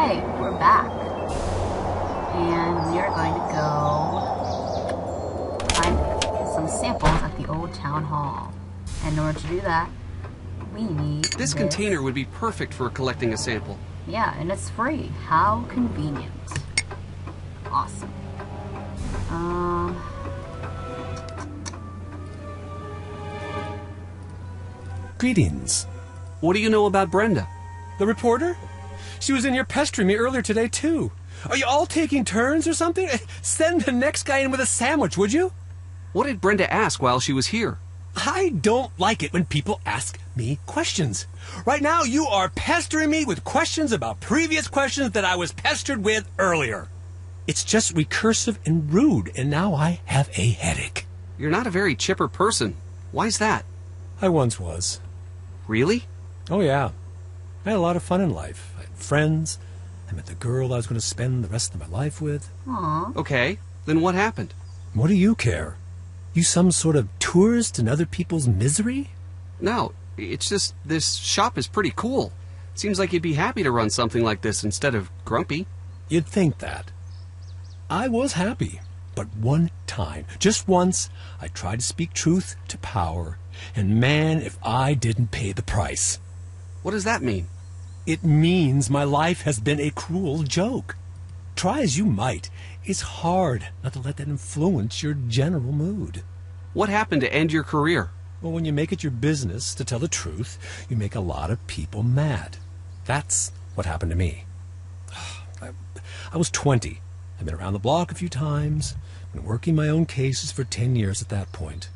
Alright, we're back. And we are going to go find some samples at the old town hall. And in order to do that, we need this container would be perfect for collecting a sample. Yeah, and it's free. How convenient. Awesome. Greetings. What do you know about Brenda? The reporter? She was in here pestering me earlier today, too. Are you all taking turns or something? Send the next guy in with a sandwich, would you? What did Brenda ask while she was here? I don't like it when people ask me questions. Right now, you are pestering me with questions about previous questions that I was pestered with earlier. It's just recursive and rude, and now I have a headache. You're not a very chipper person. Why's that? I once was. Really? Oh, yeah. I had a lot of fun in life. I had friends. I met the girl I was going to spend the rest of my life with. Aww. Okay, then what happened? What do you care? You some sort of tourist in other people's misery? No, it's just this shop is pretty cool. Seems like you'd be happy to run something like this instead of grumpy. You'd think that. I was happy, but one time, just once, I tried to speak truth to power, and man, if I didn't pay the price. What does that mean? It means my life has been a cruel joke. Try as you might, it's hard not to let that influence your general mood. What happened to end your career? Well, when you make it your business to tell the truth, you make a lot of people mad. That's what happened to me. I was 20. I'd been around the block a few times, been working my own cases for 10 years at that point.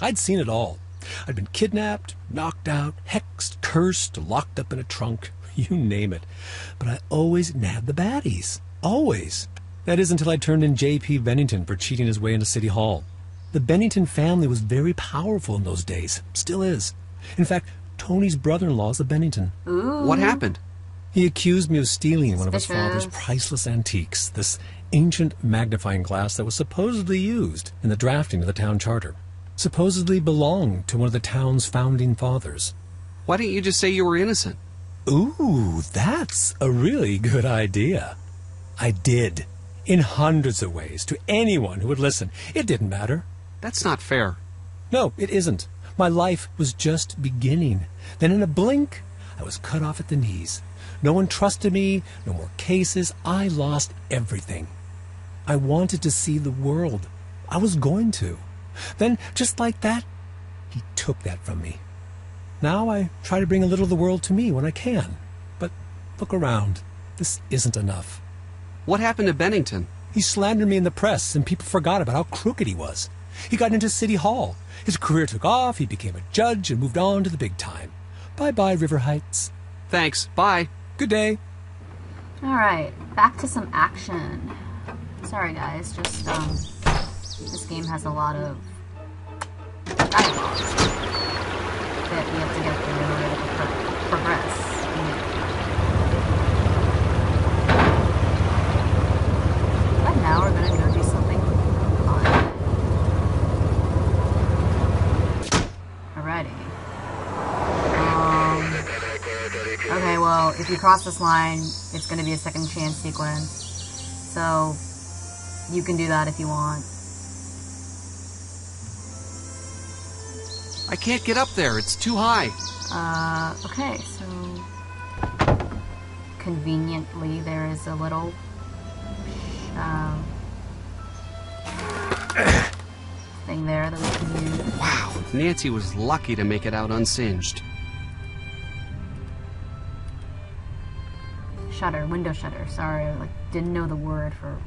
I'd seen it all. I'd been kidnapped, knocked out, hexed, cursed, locked up in a trunk, you name it. But I always nabbed the baddies. Always. That is until I turned in J.P. Bennington for cheating his way into City Hall. The Bennington family was very powerful in those days. Still is. In fact, Toni's brother-in-law is a Bennington. Ooh. What happened? He accused me of stealing one of his Suspicious. father's priceless antiques, this ancient magnifying glass that was supposedly used in the drafting of the town charter. Supposedly belonged to one of the town's founding fathers. Why didn't you just say you were innocent? Ooh, that's a really good idea. I did. In hundreds of ways, to anyone who would listen. It didn't matter. That's not fair. No, it isn't. My life was just beginning. Then in a blink, I was cut off at the knees. No one trusted me, no more cases. I lost everything. I wanted to see the world. I was going to. Then, just like that, he took that from me. Now I try to bring a little of the world to me when I can. But look around. This isn't enough. What happened to Bennington? He slandered me in the press, and people forgot about how crooked he was. He got into City Hall. His career took off, he became a judge, and moved on to the big time. Bye-bye, River Heights. Thanks, bye. Good day. Alright, back to some action. Sorry guys, just, this game has a lot of dialogue that we have to get through in order to progress. But now we're gonna go do something fun. Alrighty. Okay, well, if you cross this line, it's gonna be a second chance sequence. So, you can do that if you want. I can't get up there. It's too high. Okay, so conveniently there is a little thing there that we can use. Wow, Nancy was lucky to make it out unsinged. Shutter, window shutter. Sorry, I didn't know the word for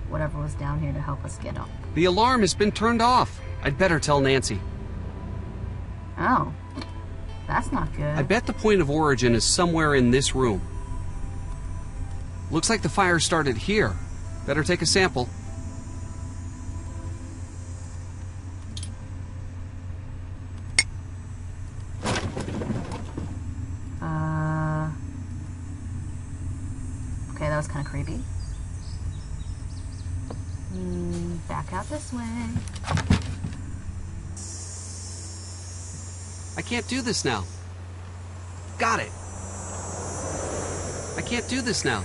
whatever was down here to help us get up. The alarm has been turned off. I'd better tell Nancy. Oh, that's not good. I bet the point of origin is somewhere in this room. Looks like the fire started here. Better take a sample. Okay, that was kind of creepy. Back out this way. I can't do this now. Got it. I can't do this now.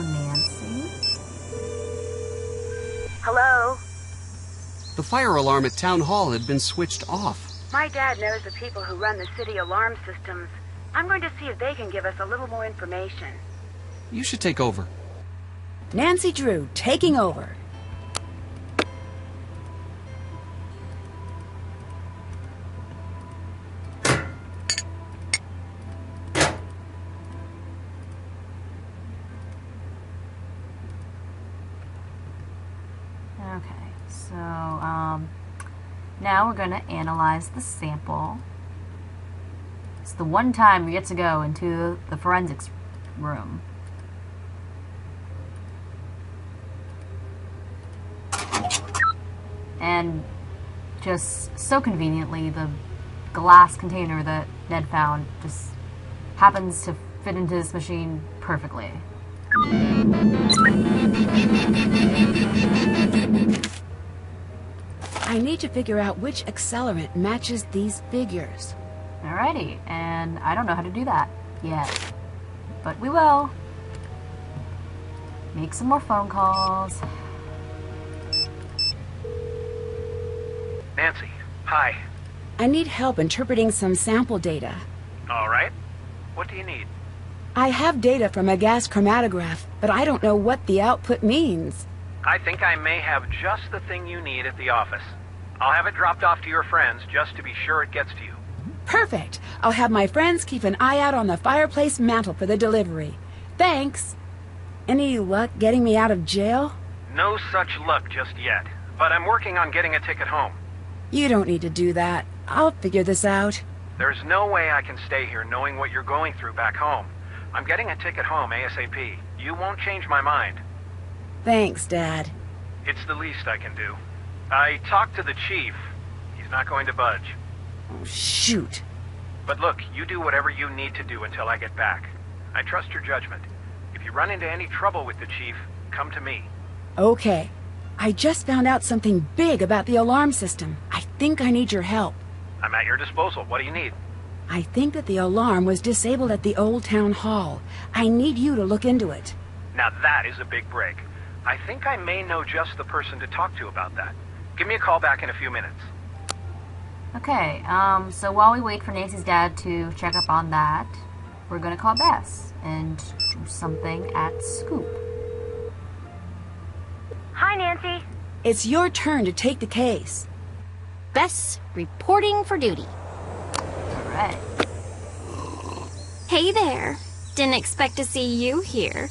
Nancy? Hello? The fire alarm at Town Hall had been switched off. My dad knows the people who run the city alarm systems. I'm going to see if they can give us a little more information. You should take over. Nancy Drew, taking over. Okay, so, now we're going to analyze the sample. It's the one time we get to go into the forensics room. And just so conveniently, the glass container that Ned found just happens to fit into this machine perfectly. I need to figure out which accelerant matches these figures. Alrighty, and I don't know how to do that yet. But we will. Make some more phone calls. Nancy, hi. I need help interpreting some sample data. All right. What do you need? I have data from a gas chromatograph, but I don't know what the output means. I think I may have just the thing you need at the office. I'll have it dropped off to your friends just to be sure it gets to you. Perfect. I'll have my friends keep an eye out on the fireplace mantle for the delivery. Thanks. Any luck getting me out of jail? No such luck just yet, but I'm working on getting a ticket home. You don't need to do that. I'll figure this out. There's no way I can stay here knowing what you're going through back home. I'm getting a ticket home ASAP. You won't change my mind. Thanks, Dad. It's the least I can do. I talked to the chief. He's not going to budge. Oh, shoot. But look, you do whatever you need to do until I get back. I trust your judgment. If you run into any trouble with the chief, come to me. Okay. I just found out something big about the alarm system. I think I need your help. I'm at your disposal. What do you need? I think that the alarm was disabled at the old town hall. I need you to look into it. Now that is a big break. I think I may know just the person to talk to about that. Give me a call back in a few minutes. Okay, so while we wait for Nancy's dad to check up on that, we're gonna call Bess and do something at Scoop. Hi, Nancy. It's your turn to take the case. Bess, reporting for duty. Alright. Hey there. Didn't expect to see you here.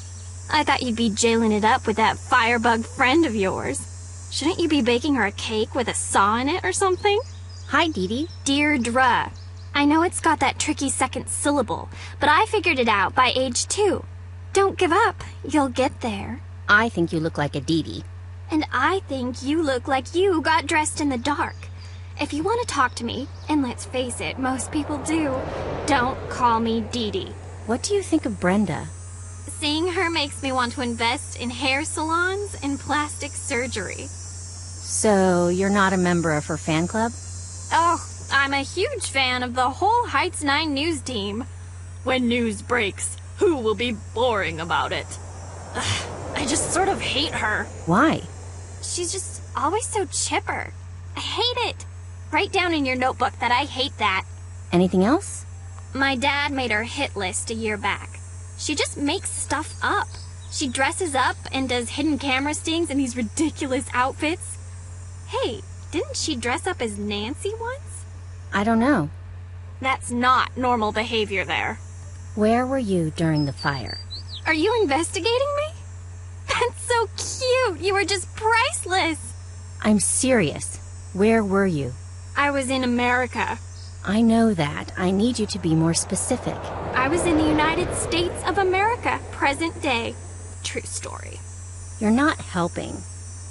I thought you'd be jailing it up with that firebug friend of yours. Shouldn't you be baking her a cake with a saw in it or something? Hi, Dee Dee. Deirdre. I know it's got that tricky second syllable, but I figured it out by age 2. Don't give up. You'll get there. I think you look like a Dee Dee. And I think you look like you got dressed in the dark. If you want to talk to me, and let's face it, most people do, don't call me Dee Dee. What do you think of Brenda? Seeing her makes me want to invest in hair salons and plastic surgery. So, you're not a member of her fan club? Oh, I'm a huge fan of the whole Heights 9 news team. When news breaks, who will be boring about it? Ugh, I just sort of hate her. Why? She's just always so chipper. I hate it. Write down in your notebook that I hate that. Anything else? My dad made her hit list a year back. She just makes stuff up. She dresses up and does hidden camera stings in these ridiculous outfits. Hey, didn't she dress up as Nancy once? I don't know. That's not normal behavior there. Where were you during the fire? Are you investigating me? That's so cute. You were just priceless. I'm serious. Where were you? I was in America. I know that. I need you to be more specific. I was in the United States of America, present day. True story. You're not helping.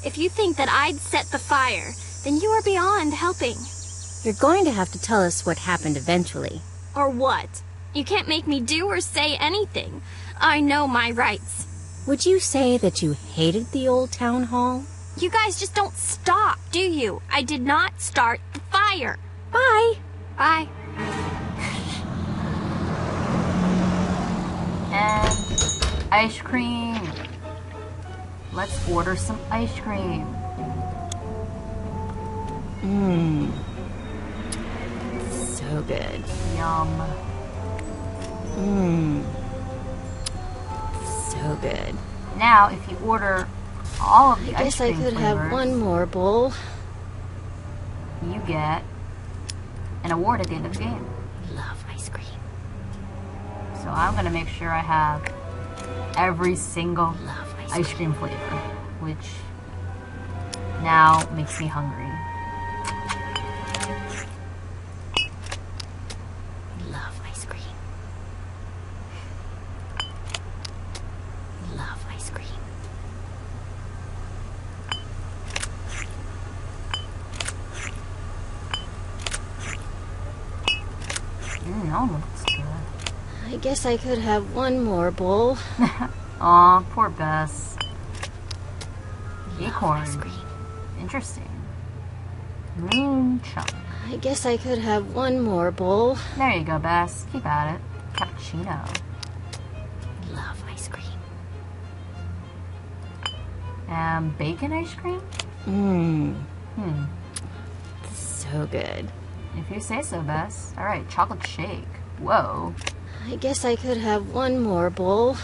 If you think that I'd set the fire, then you are beyond helping. You're going to have to tell us what happened eventually. Or what? You can't make me do or say anything. I know my rights. Would you say that you hated the old town hall? You guys just don't stop, do you? I did not start the fire. Bye. Bye. And ice cream. Let's order some ice cream. Mmm. So good. Yum. Mmm. So good. Now, if you order all of the I ice guess I cream could flavors, have one more bowl. you get an award at the end of the game. Love ice cream. So I'm gonna make sure I have every single Love ice cream flavor, which now makes me hungry. Love ice cream. Love ice cream. That looks good. I guess I could have one more bowl. Aw, poor Bess. Love Acorn. ice cream. Interesting. Moon chunk. I guess I could have one more bowl. There you go, Bess. Keep at it. Cappuccino. Love ice cream. Bacon ice cream? Mmm. Hmm. So good. If you say so, Bess. Alright, chocolate shake. Whoa. I guess I could have one more bowl.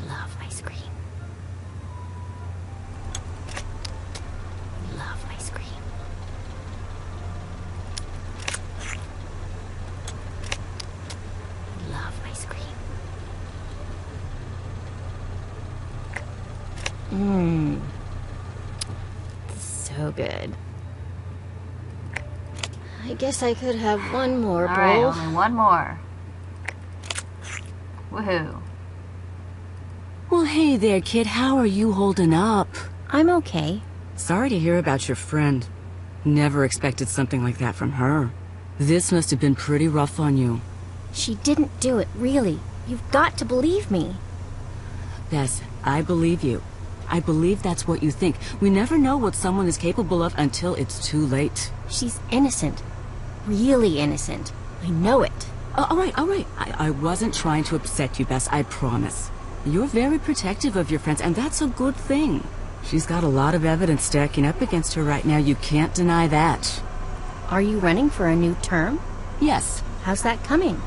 Love ice cream. Love ice cream. Love ice cream. Mmm. So good. I guess I could have one more bowl. Alright, only one more. Woohoo. Well, hey there, kid. How are you holding up? I'm okay. Sorry to hear about your friend. Never expected something like that from her. This must have been pretty rough on you. She didn't do it, really. You've got to believe me. Bess, I believe you. I believe that's what you think. We never know what someone is capable of until it's too late. She's innocent. Really innocent. I know it. All right. I wasn't trying to upset you, Bess, I promise. You're very protective of your friends, and that's a good thing. She's got a lot of evidence stacking up against her right now. You can't deny that. Are you running for a new term? Yes. How's that coming?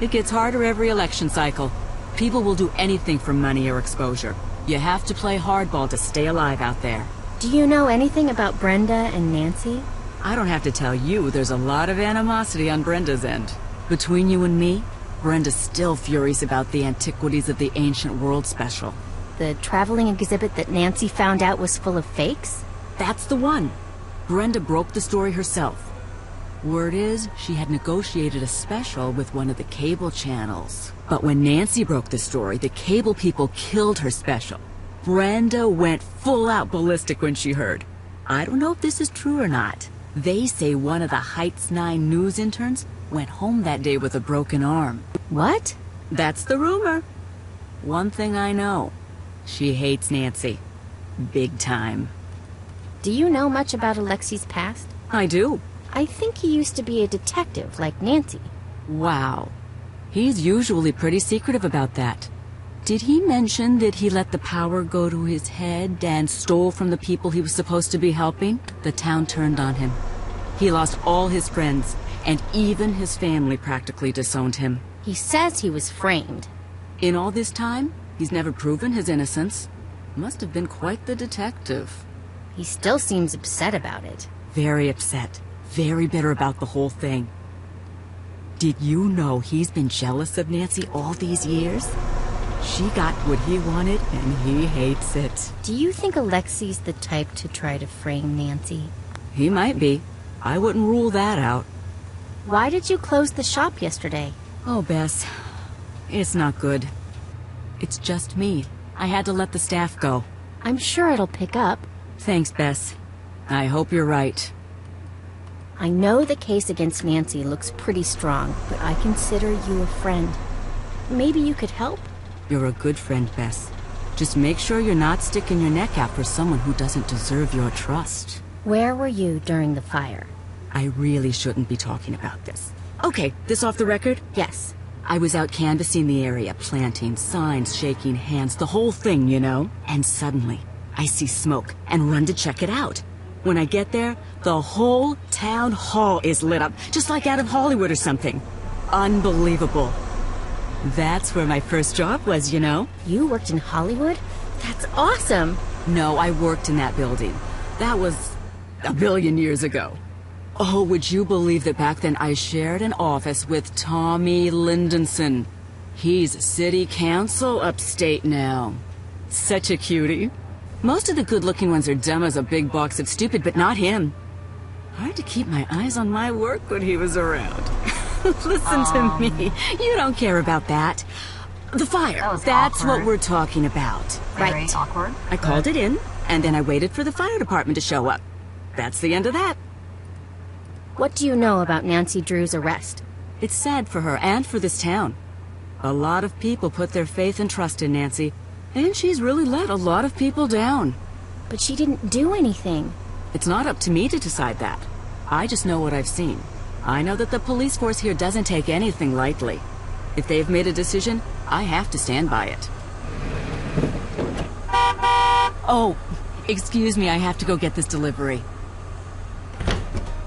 It gets harder every election cycle. People will do anything for money or exposure. You have to play hardball to stay alive out there. Do you know anything about Brenda and Nancy? I don't have to tell you, there's a lot of animosity on Brenda's end. Between you and me, Brenda's still furious about the Antiquities of the Ancient World special. The traveling exhibit that Nancy found out was full of fakes? That's the one. Brenda broke the story herself. Word is, she had negotiated a special with one of the cable channels. But when Nancy broke the story, the cable people killed her special. Brenda went full out ballistic when she heard. I don't know if this is true or not. They say one of the Heights 9 news interns went home that day with a broken arm. What? That's the rumor. One thing I know. She hates Nancy. Big time. Do you know much about Alexei's past? I do. I think he used to be a detective like Nancy. Wow. He's usually pretty secretive about that. Did he mention that he let the power go to his head and stole from the people he was supposed to be helping? The town turned on him. He lost all his friends, and even his family practically disowned him. He says he was framed. In all this time, he's never proven his innocence. Must have been quite the detective. He still seems upset about it. Very upset. Very bitter about the whole thing. Did you know he's been jealous of Nancy all these years? She got what he wanted, and he hates it. Do you think Alexei's the type to try to frame Nancy? He might be. I wouldn't rule that out. Why did you close the shop yesterday? Oh, Bess. It's not good. It's just me. I had to let the staff go. I'm sure it'll pick up. Thanks, Bess. I hope you're right. I know the case against Nancy looks pretty strong, but I consider you a friend. Maybe you could help? You're a good friend, Bess. Just make sure you're not sticking your neck out for someone who doesn't deserve your trust. Where were you during the fire? I really shouldn't be talking about this. Okay, this off the record? Yes. I was out canvassing the area, planting signs, shaking hands, the whole thing, you know? And suddenly, I see smoke and run to check it out. When I get there, the whole town hall is lit up, just like out of Hollywood or something. Unbelievable. That's where my first job was, you know? You worked in Hollywood? That's awesome. No, I worked in that building. That was a billion years ago. Oh, would you believe that back then I shared an office with Tommy Lindenson? He's city council upstate now. Such a cutie. Most of the good-looking ones are dumb as a big box of stupid, but not him. Hard to keep my eyes on my work when he was around. Listen to me. You don't care about that. The fire. That's awkward. what we're talking about. Very Right. awkward. I called it in, and then I waited for the fire department to show up. That's the end of that. What do you know about Nancy Drew's arrest? It's sad for her and for this town. A lot of people put their faith and trust in Nancy, and she's really let a lot of people down. But she didn't do anything. It's not up to me to decide that. I just know what I've seen. I know that the police force here doesn't take anything lightly. If they've made a decision, I have to stand by it. Oh, excuse me, I have to go get this delivery.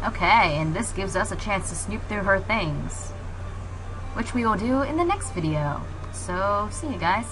Okay, and this gives us a chance to snoop through her things, which we will do in the next video. So, see you guys.